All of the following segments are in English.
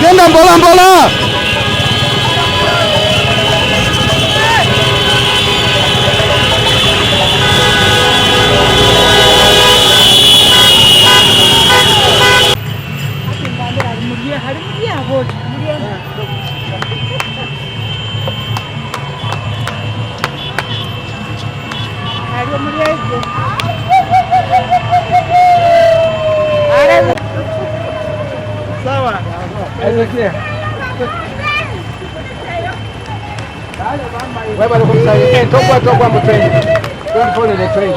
Genda mbola mbola. Sawa. Wewe bado kumsaidia. Tokwa mtweni. Don't follow the train.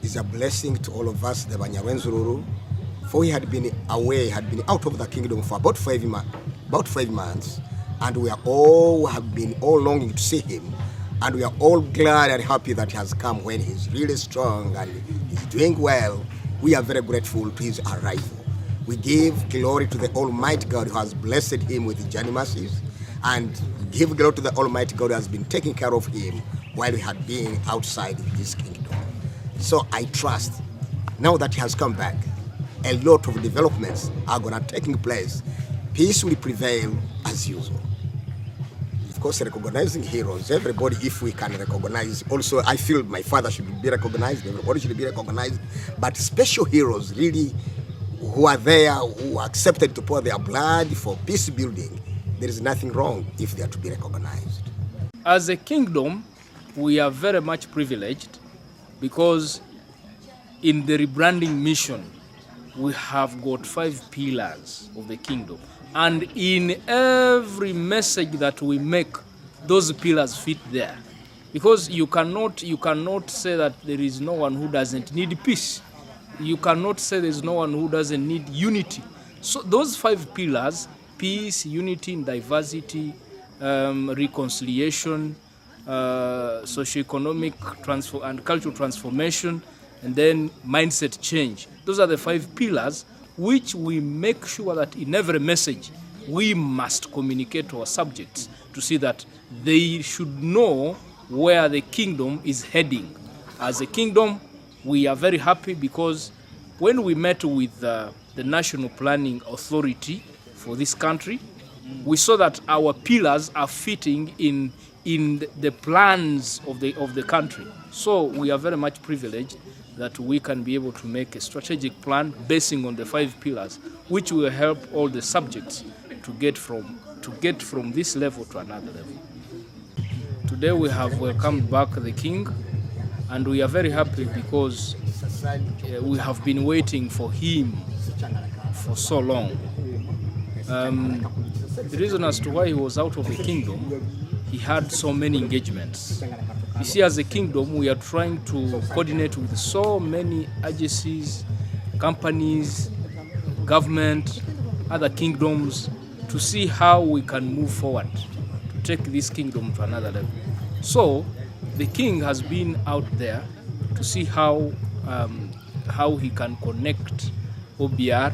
It's a blessing to all of us, the Rwenzururu, for he had been away, had been out of the kingdom for about 5 months, and we are all have been all longing to see him, and we are all glad and happy that he has come when he's really strong and he's doing well. We are very grateful to his arrival. We give glory to the Almighty God who has blessed him with journey mercies, and give glory to the Almighty God who has been taking care of him while he had been outside his kingdom. So I trust now that he has come back, a lot of developments are going to taking place. Peace will prevail as usual. Of course, recognizing heroes, everybody, if we can recognize, also I feel my father should be recognized, everybody should be recognized, but special heroes really who are there, who are accepted to pour their blood for peace building, there is nothing wrong if they are to be recognized. As a kingdom, we are very much privileged because in the rebranding mission, we have got 5 pillars of the kingdom. And in every message that we make, those pillars fit there. Because you cannot say that there is no one who doesn't need peace. You cannot say there is no one who doesn't need unity. So those 5 pillars, peace, unity, and diversity, reconciliation, socio-economic and cultural transformation, and then mindset change. Those are the 5 pillars which we make sure that in every message we must communicate to our subjects to see that they should know where the kingdom is heading. As a kingdom, we are very happy because when we met with the National Planning Authority for this country, we saw that our pillars are fitting in the plans of the country. So we are very much privileged that we can be able to make a strategic plan basing on the 5 pillars, which will help all the subjects to get from this level to another level. Today we have welcomed back the king, and we are very happy because we have been waiting for him for so long. The reason as to why he was out of the kingdom, he had so many engagements. You see, as a kingdom, we are trying to coordinate with so many agencies, companies, government, other kingdoms, to see how we can move forward, to take this kingdom to another level. So, the king has been out there to see how he can connect OBR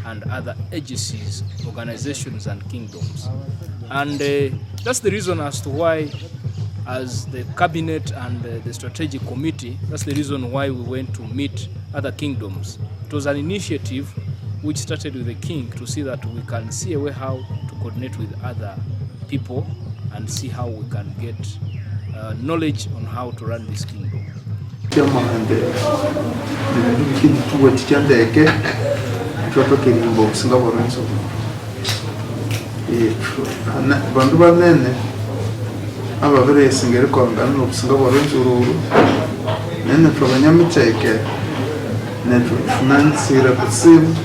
and other agencies, organizations and kingdoms. And that's the reason as to why, as the cabinet and the strategic committee, that's the reason why we went to meet other kingdoms. It was an initiative which started with the king to see that we can see a way how to coordinate with other people and see how we can get knowledge on how to run this kingdom. ababeresingere kwangana n'obusinga bwa Rwenzururu nene twabanyamiceke ne tunansira kusimu